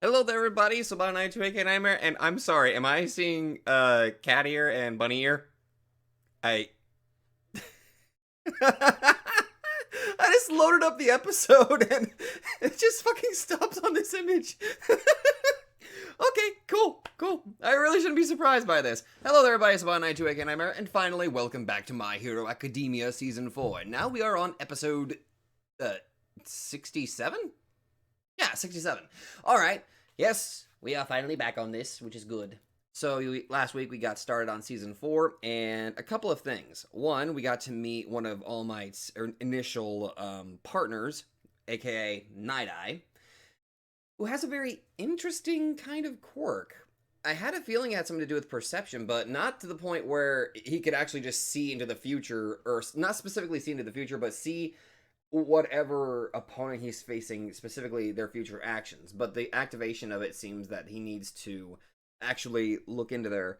Hello there, everybody. So about 92AK Nightmare, and I'm sorry, am I seeing cat ear and bunny ear? I I just loaded up the episode and it just fucking stops on this image. Okay, cool. I really shouldn't be surprised by this. Hello there, everybody. It's about 92AK Nightmare, and finally, welcome back to My Hero Academia Season 4. Now we are on episode 67? Yeah, 67. All right. Yes, we are finally back on this, which is good. So last week we got started on season 4, and a couple of things. One, we got to meet one of All Might's initial partners, aka Night Eye, who has a very interesting kind of quirk. I had a feeling it had something to do with perception, but not to the point where he could actually just see into the future, or not specifically see into the future, but see whatever opponent he's facing, specifically their future actions. But the activation of it seems that he needs to actually look into their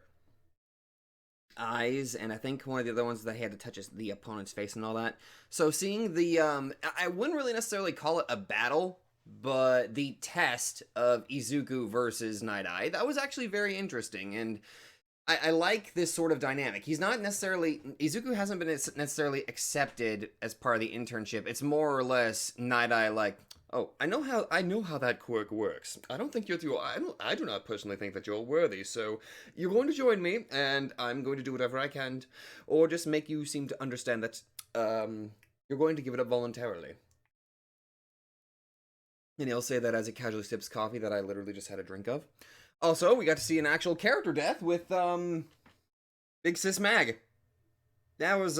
eyes, and I think one of the other ones that he had to touch is the opponent's face and all that. So seeing the I wouldn't really necessarily call it a battle, but the test of Izuku versus Night Eye, that was actually very interesting, and I like this sort of dynamic. He's not necessarily, Izuku hasn't been necessarily accepted as part of the internship. It's more or less Night Eye like, oh, I know how that quirk works. I don't think I do not personally think that you're worthy. So you're going to join me, and I'm going to do whatever I can, or just make you seem to understand that you're going to give it up voluntarily. And he'll say that as he casually sips coffee that I literally just had a drink of. Also, we got to see an actual character death with Big Sis Mag. That was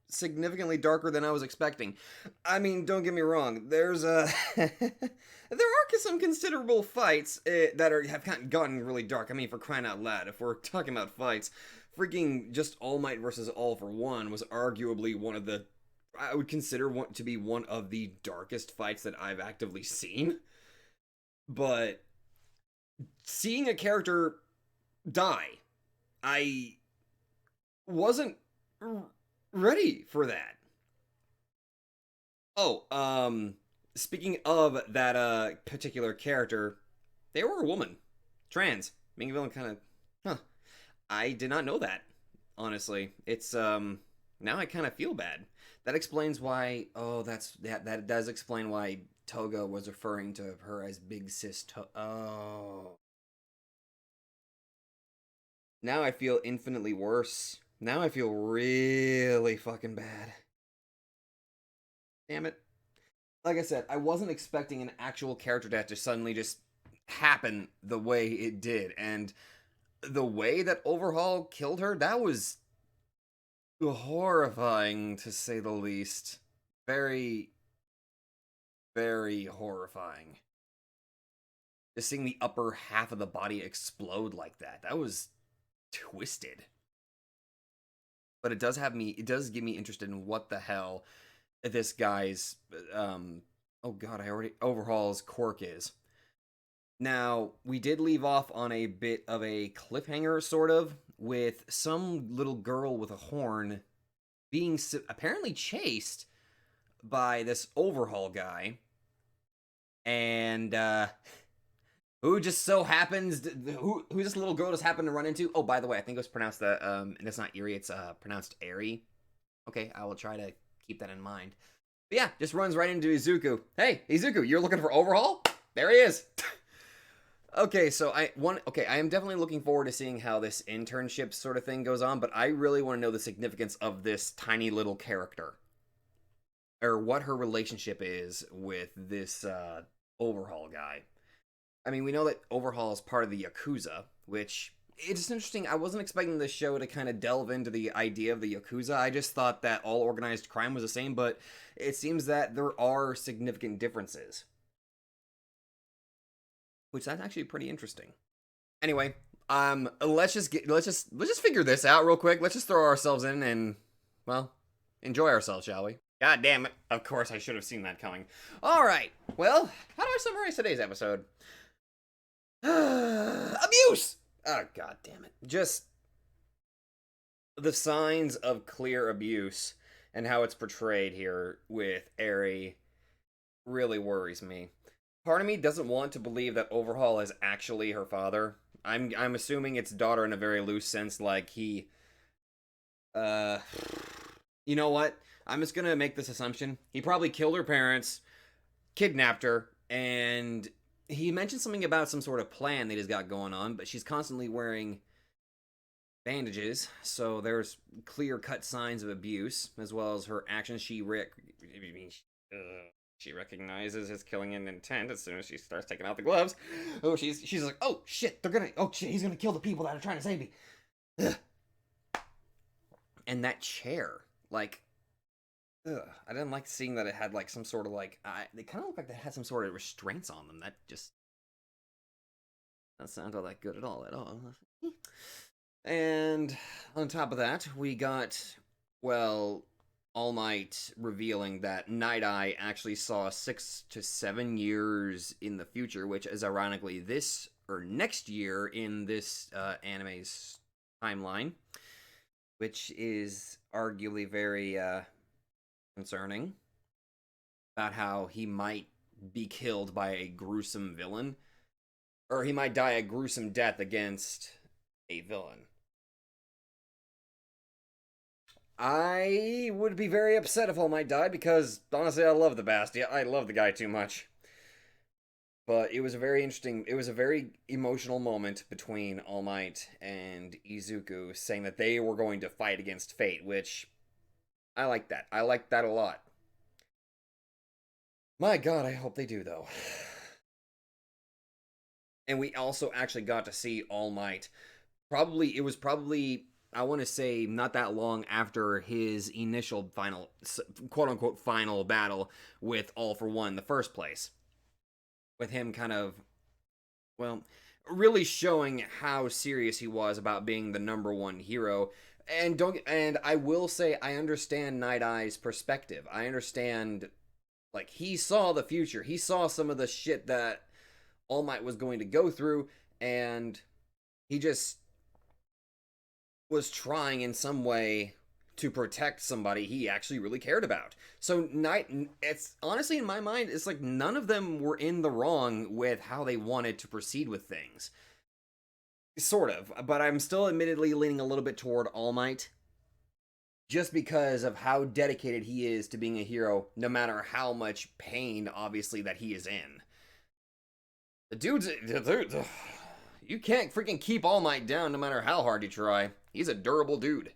significantly darker than I was expecting. I mean, don't get me wrong. There's there are some considerable fights that have gotten really dark. I mean, for crying out loud, if we're talking about fights, freaking just All Might versus All for One was arguably one of the, I would consider to be one of the darkest fights that I've actively seen. But seeing a character die, I wasn't ready for that. Oh, speaking of that particular character, they were a woman, trans. Being a villain kind of, huh? I did not know that. Honestly, it's now I kind of feel bad. That explains why. Oh, that does explain why Toga was referring to her as Big Sis. Oh, now I feel infinitely worse. Now I feel really fucking bad. Damn it. Like I said, I wasn't expecting an actual character death to suddenly just happen the way it did. And the way that Overhaul killed her, that was horrifying to say the least. Very, very horrifying. Just seeing the upper half of the body explode like that, that was twisted. But it does get me interested in what the hell this guy's oh god, I already Overhaul's quirk is. Now, we did leave off on a bit of a cliffhanger, sort of, with some little girl with a horn being apparently chased by this Overhaul guy, and who just so happens who this little girl just happened to run into. Oh, by the way, I think it was pronounced and it's not Erie, it's pronounced Airy. Okay, I will try to keep that in mind. But yeah, just runs right into Izuku. Hey, Izuku, you're looking for Overhaul? There he is. Okay, so I am definitely looking forward to seeing how this internship sort of thing goes on, but I really want to know the significance of this tiny little character, or what her relationship is with this Overhaul guy. I mean, we know that Overhaul is part of the Yakuza, which it's interesting. I wasn't expecting this show to kind of delve into the idea of the Yakuza. I just thought that all organized crime was the same, but it seems that there are significant differences, which that's actually pretty interesting. Anyway, let's just figure this out real quick. Let's just throw ourselves in and, well, enjoy ourselves, shall we? God damn it. Of course I should have seen that coming. Alright, well, how do I summarize today's episode? Abuse! Oh, god damn it. Just the signs of clear abuse and how it's portrayed here with Eri really worries me. part of me doesn't want to believe that Overhaul is actually her father. I'm assuming it's daughter in a very loose sense, like he uh you know what? I'm just gonna make this assumption. He probably killed her parents, kidnapped her, and he mentioned something about some sort of plan that he's got going on, but she's constantly wearing bandages, so there's clear-cut signs of abuse, as well as her actions. She recognizes his killing intent as soon as she starts taking out the gloves. Oh, she's like, oh shit, he's gonna kill the people that are trying to save me. Ugh. And that chair, like, ugh, I didn't like seeing that it had like some sort of like, they kind of look like they had some sort of restraints on them. That just doesn't sound all that good at all. And on top of that, we got, well, All Might revealing that Night Eye actually saw 6 to 7 years in the future, which is ironically this or next year in this anime's timeline, which is arguably very concerning about how he might be killed by a gruesome villain, or he might die a gruesome death against a villain. I would be very upset if All Might died, because honestly I love the bastard. I love the guy too much. But it was a very interesting, it was a very emotional moment between All Might and Izuku, saying that they were going to fight against fate, which I like that. I like that a lot. My god, I hope they do, though. And we also actually got to see All Might. It was probably, I want to say, not that long after his initial final, quote-unquote, final battle with All For One in the first place. With him kind of, well, really showing how serious he was about being the #1 hero. And I will say, I understand Night Eye's perspective. I understand, like, he saw the future. He saw some of the shit that All Might was going to go through, and he just was trying in some way to protect somebody he actually really cared about. So it's honestly, in my mind, it's like none of them were in the wrong with how they wanted to proceed with things. Sort of, but I'm still admittedly leaning a little bit toward All Might, just because of how dedicated he is to being a hero, no matter how much pain, obviously, that he is in. The dude, you can't freaking keep All Might down no matter how hard you try. He's a durable dude.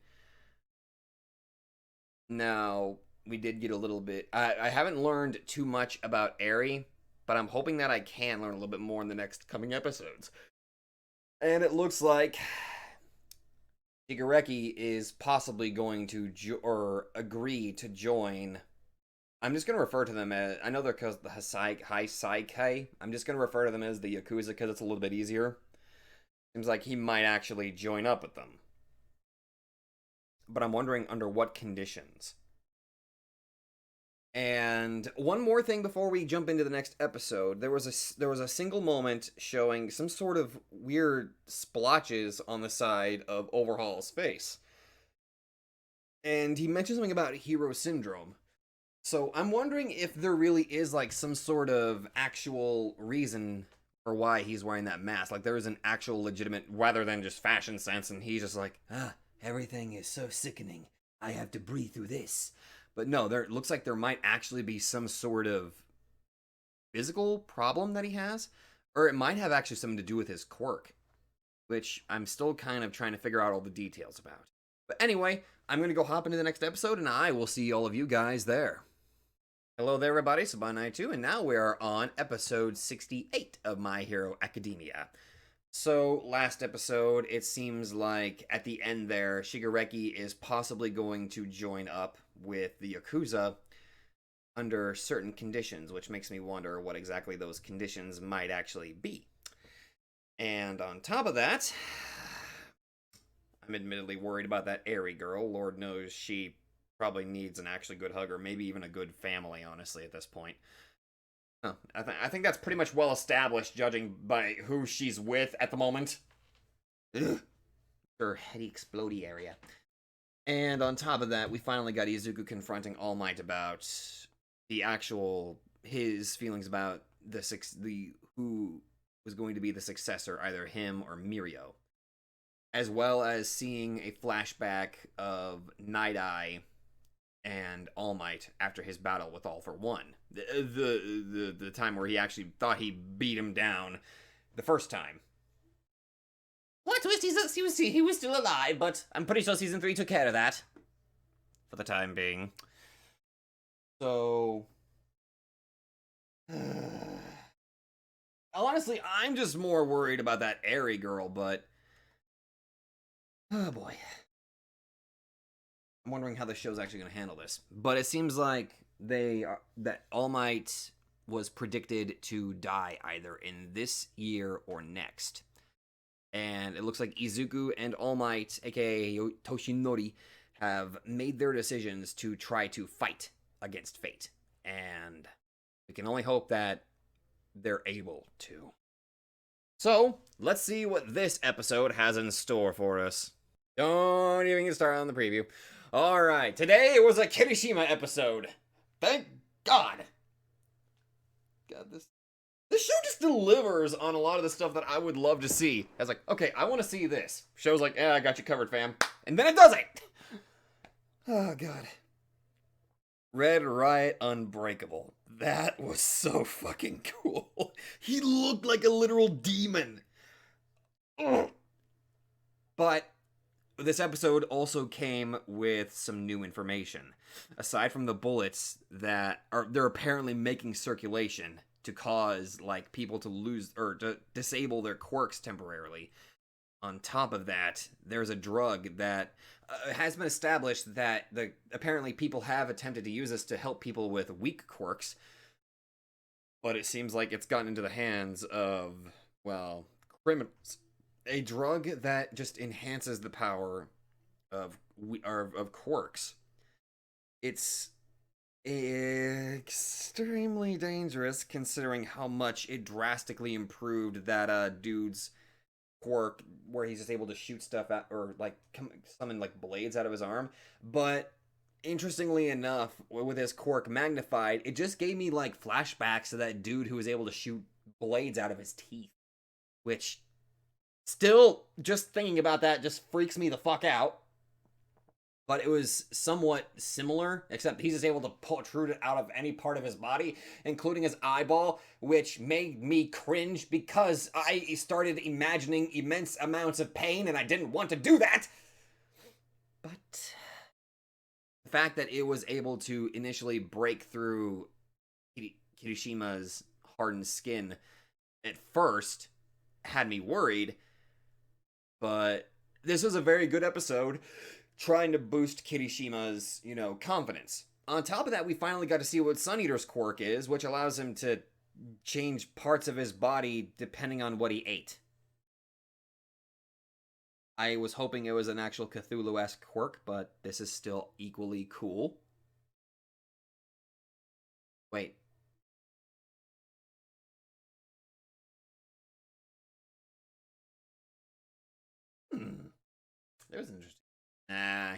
Now, we did get a little bit, I haven't learned too much about Eri, but I'm hoping that I can learn a little bit more in the next coming episodes. And it looks like Shigaraki is possibly going to agree to join. I'm just going to refer to them as, I know they're called the Hasaikai. I'm just going to refer to them as the Yakuza because it's a little bit easier. Seems like he might actually join up with them. But I'm wondering under what conditions. And one more thing before we jump into the next episode, there was a single moment showing some sort of weird splotches on the side of Overhaul's face. And he mentioned something about hero syndrome. So I'm wondering if there really is like some sort of actual reason for why he's wearing that mask. Like there is an actual legitimate, rather than just fashion sense, and he's just like, everything is so sickening. I have to breathe through this. But no, there looks like there might actually be some sort of physical problem that he has. Or it might have actually something to do with his quirk, which I'm still kind of trying to figure out all the details about. But anyway, I'm going to go hop into the next episode, and I will see all of you guys there. Hello there, everybody. Saban92, and now we are on episode 68 of My Hero Academia. So, last episode, it seems like at the end there, Shigaraki is possibly going to join up with the Yakuza under certain conditions, which makes me wonder what exactly those conditions might actually be. And on top of that, I'm admittedly worried about that Eri girl. Lord knows she probably needs an actually good hug, or maybe even a good family, honestly, at this point. I think that's pretty much well established, judging by who she's with at the moment. Ugh. Her heady explodey area. And on top of that, we finally got Izuku confronting All Might about his feelings about the who was going to be the successor, either him or Mirio, as well as seeing a flashback of Night Eye and All Might after his battle with All for One. The time where he actually thought he beat him down the first time. Plot twist, he was still alive, but I'm pretty sure season 3 took care of that. For the time being. So... honestly, I'm just more worried about that Airy girl, but... oh boy. I'm wondering how the show's actually going to handle this. But it seems like that All Might was predicted to die either in this year or next. And it looks like Izuku and All Might, aka Toshinori, have made their decisions to try to fight against fate. And we can only hope that they're able to. So, let's see what this episode has in store for us. Don't even get started on the preview. Alright, today it was a Kirishima episode. Thank God. God, this show just delivers on a lot of the stuff that I would love to see. I was like, okay, I want to see this. Show's like, yeah, I got you covered, fam. And then it does it! Oh, God. Red Riot Unbreakable. That was so fucking cool. He looked like a literal demon. Ugh. But this episode also came with some new information. Aside from the bullets they're apparently making circulation to cause, like, people to lose or to disable their quirks temporarily. On top of that, there's a drug that has been established that apparently people have attempted to use this to help people with weak quirks, but it seems like it's gotten into the hands of, well, criminals. A drug that just enhances the power of quirks. It's extremely dangerous considering how much it drastically improved that dude's quirk where he's just able to shoot stuff out or like summon like blades out of his arm. But interestingly enough, with his quirk magnified, it just gave me like flashbacks to that dude who was able to shoot blades out of his teeth, which still, just thinking about that just freaks me the fuck out. But it was somewhat similar, except he's just able to protrude it out of any part of his body, including his eyeball, which made me cringe because I started imagining immense amounts of pain and I didn't want to do that. But the fact that it was able to initially break through Kirishima's hardened skin at first had me worried. But this was a very good episode, trying to boost Kirishima's, confidence. On top of that, we finally got to see what Sun Eater's quirk is, which allows him to change parts of his body depending on what he ate. I was hoping it was an actual Cthulhu-esque quirk, but this is still equally cool. Wait. There's an interesting...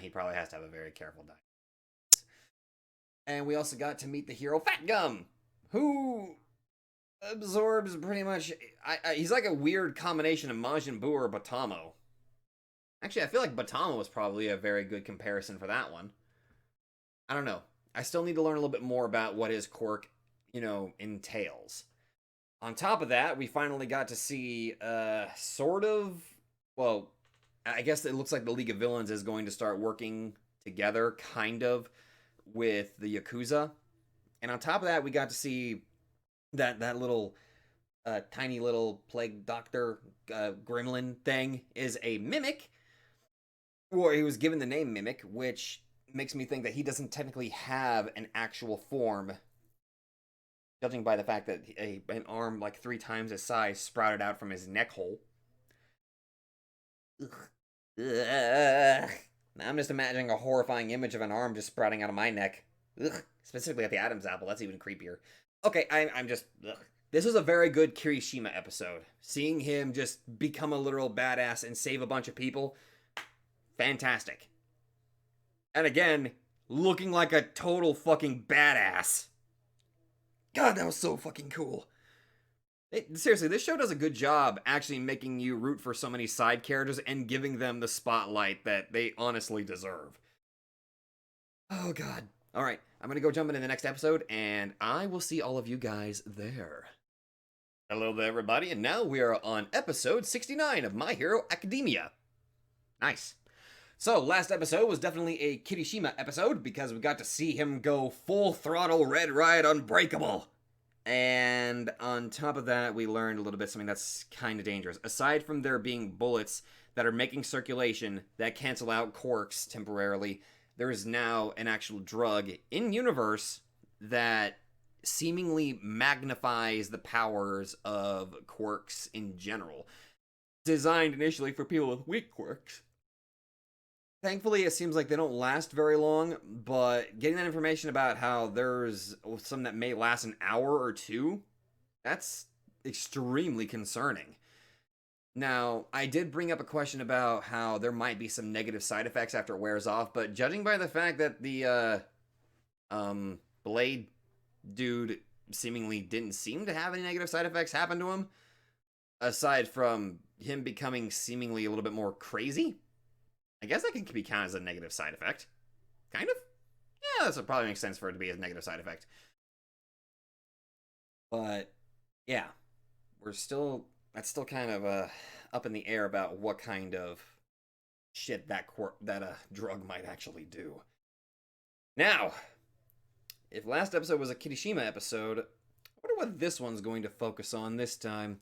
he probably has to have a very careful diet. And we also got to meet the hero Fat Gum, who absorbs pretty much... he's like a weird combination of Majin Buu or Batamo. Actually, I feel like Batamo was probably a very good comparison for that one. I don't know. I still need to learn a little bit more about what his quirk, entails. On top of that, we finally got to see, well, I guess it looks like the League of Villains is going to start working together, kind of, with the Yakuza. And on top of that, we got to see that little, tiny little plague doctor, gremlin thing is a mimic. Or he was given the name Mimic, which makes me think that he doesn't technically have an actual form, judging by the fact that an arm like 3 times his size sprouted out from his neck hole. Ugh. I'm just imagining a horrifying image of an arm just sprouting out of my neck. Ugh. Specifically at the Adam's apple, that's even creepier. Okay, I'm just... Ugh. This was a very good Kirishima episode. Seeing him just become a literal badass and save a bunch of people... fantastic. And again, looking like a total fucking badass. God, that was so fucking cool. Seriously, this show does a good job actually making you root for so many side characters and giving them the spotlight that they honestly deserve. Oh, God. All right, I'm going to go jump into the next episode, and I will see all of you guys there. Hello there, everybody, and now we are on episode 69 of My Hero Academia. Nice. So, last episode was definitely a Kirishima episode, because we got to see him go full throttle Red Riot Unbreakable. And on top of that, we learned a little bit something that's kind of dangerous. Aside from there being bullets that are making circulation that cancel out quirks temporarily, there is now an actual drug in-universe that seemingly magnifies the powers of quirks in general. Designed initially for people with weak quirks. Thankfully, it seems like they don't last very long, but getting that information about how there's some that may last an hour or two, that's extremely concerning. Now, I did bring up a question about how there might be some negative side effects after it wears off, but judging by the fact that the, Blade dude seemingly didn't seem to have any negative side effects happen to him, aside from him becoming seemingly a little bit more crazy, I guess that can be counted as a negative side effect. Kind of? Yeah, that probably makes sense for it to be a negative side effect. But, yeah. That's still kind of up in the air about what kind of shit that drug might actually do. Now, if last episode was a Kirishima episode, I wonder what this one's going to focus on this time.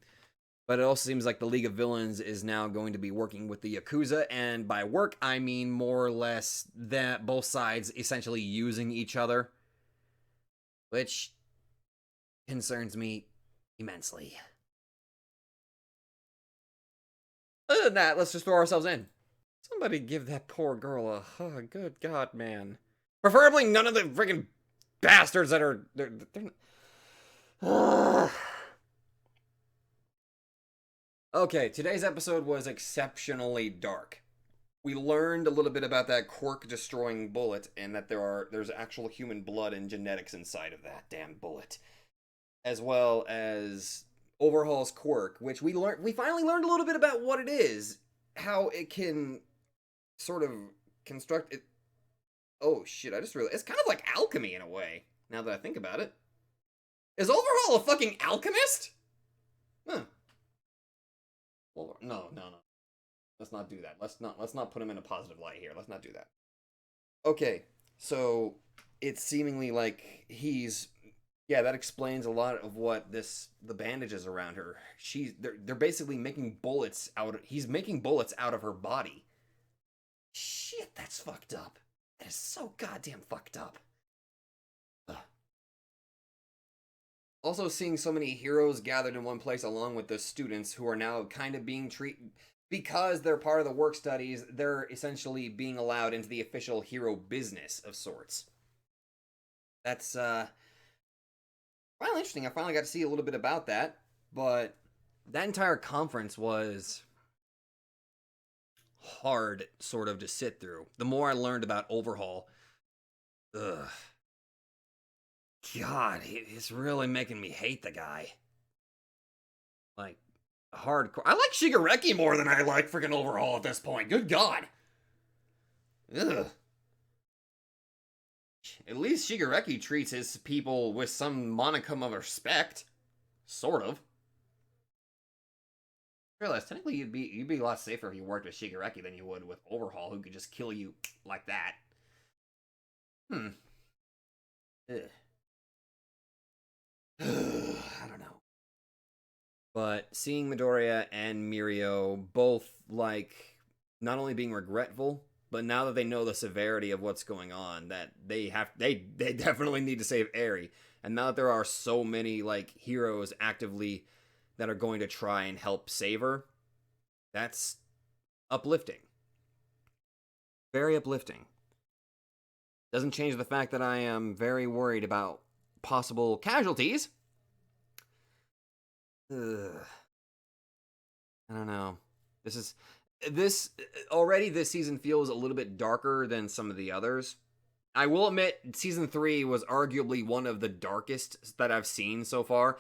But it also seems like the League of Villains is now going to be working with the Yakuza, and by work, I mean more or less that both sides essentially using each other, which concerns me immensely. Other than that, let's just throw ourselves in. Somebody give that poor girl a hug. Good God, man. Preferably none of the freaking bastards that are... Okay, today's episode was exceptionally dark. We learned a little bit about that quirk-destroying bullet, and that there's actual human blood and genetics inside of that damn bullet. As well as Overhaul's quirk, which we finally learned a little bit about what it is. How it can sort of construct it. Oh shit, I just realized, it's kind of like alchemy in a way, now that I think about it. Is Overhaul a fucking alchemist? Huh. Well, no. Let's not do that. Let's not put him in a positive light here. Let's not do that. Okay, so it's seemingly like that explains a lot of what the bandages around her. They're basically making bullets he's making bullets out of her body. Shit, that's fucked up. That is so goddamn fucked up. Ugh. Also, seeing so many heroes gathered in one place along with the students who are now kind of being treated, because they're part of the work studies, they're essentially being allowed into the official hero business of sorts. That's finally interesting. I finally got to see a little bit about that, but that entire conference was hard sort of to sit through. The more I learned about Overhaul, God, it's really making me hate the guy. Like, hardcore. I like Shigareki more than I like freaking Overhaul at this point. Good God. Ugh. At least Shigareki treats his people with some monicum of respect. Sort of. I realize, technically, you'd be a lot safer if you worked with Shigareki than you would with Overhaul, who could just kill you like that. Ugh. I don't know. But seeing Midoriya and Mirio both, like, not only being regretful, but now that they know the severity of what's going on, that they definitely need to save Eri. And now that there are so many, like, heroes actively that are going to try and help save her, that's uplifting. Very uplifting. Doesn't change the fact that I am very worried about possible casualties. Ugh. I don't know. This season feels a little bit darker than some of the others. I will admit, season 3 was arguably one of the darkest that I've seen so far.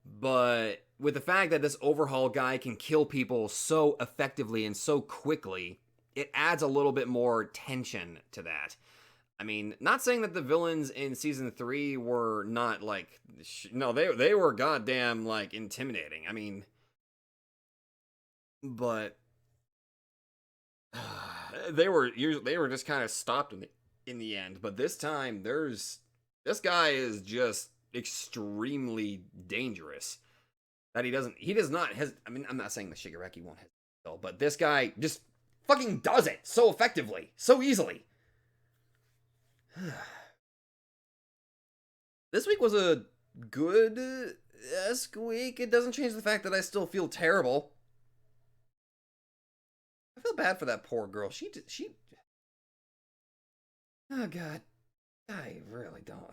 But with the fact that this overhaul guy can kill people so effectively and so quickly, it adds a little bit more tension to that. I mean, not saying that the villains in season 3 were not like, no, they were goddamn like intimidating. I mean, but they were just kind of stopped in the end. But this time, this guy is just extremely dangerous. That he does not I mean, I'm not saying the Shigaraki won't hesitate, but this guy just fucking does it so effectively, so easily. This week was a good-esque week. It doesn't change the fact that I still feel terrible. I feel bad for that poor girl. She. Oh God, I really don't.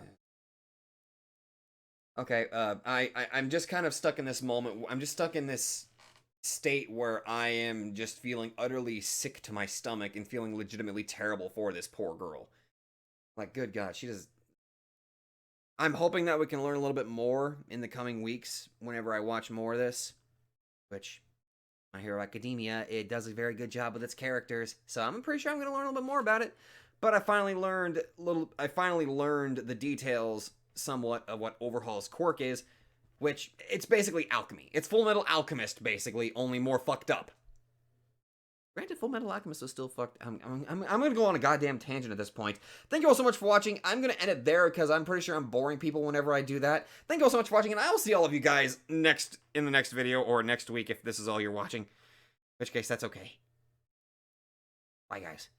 Okay, I'm just kind of stuck in this moment. I'm just stuck in this state where I am just feeling utterly sick to my stomach and feeling legitimately terrible for this poor girl. Like, good God, she does. I'm hoping that we can learn a little bit more in the coming weeks whenever I watch more of this. Which, My Hero Academia, it does a very good job with its characters, so I'm pretty sure I'm going to learn a little bit more about it. But I finally learned the details somewhat of what Overhaul's quirk is, which it's basically alchemy. It's Full Metal Alchemist, basically, only more fucked up. Granted, Full Metal Alchemist is still fucked. I'm going to go on a goddamn tangent at this point. Thank you all so much for watching. I'm going to end it there because I'm pretty sure I'm boring people whenever I do that. Thank you all so much for watching, and I will see all of you guys in the next video or next week if this is all you're watching. In which case, that's okay. Bye, guys.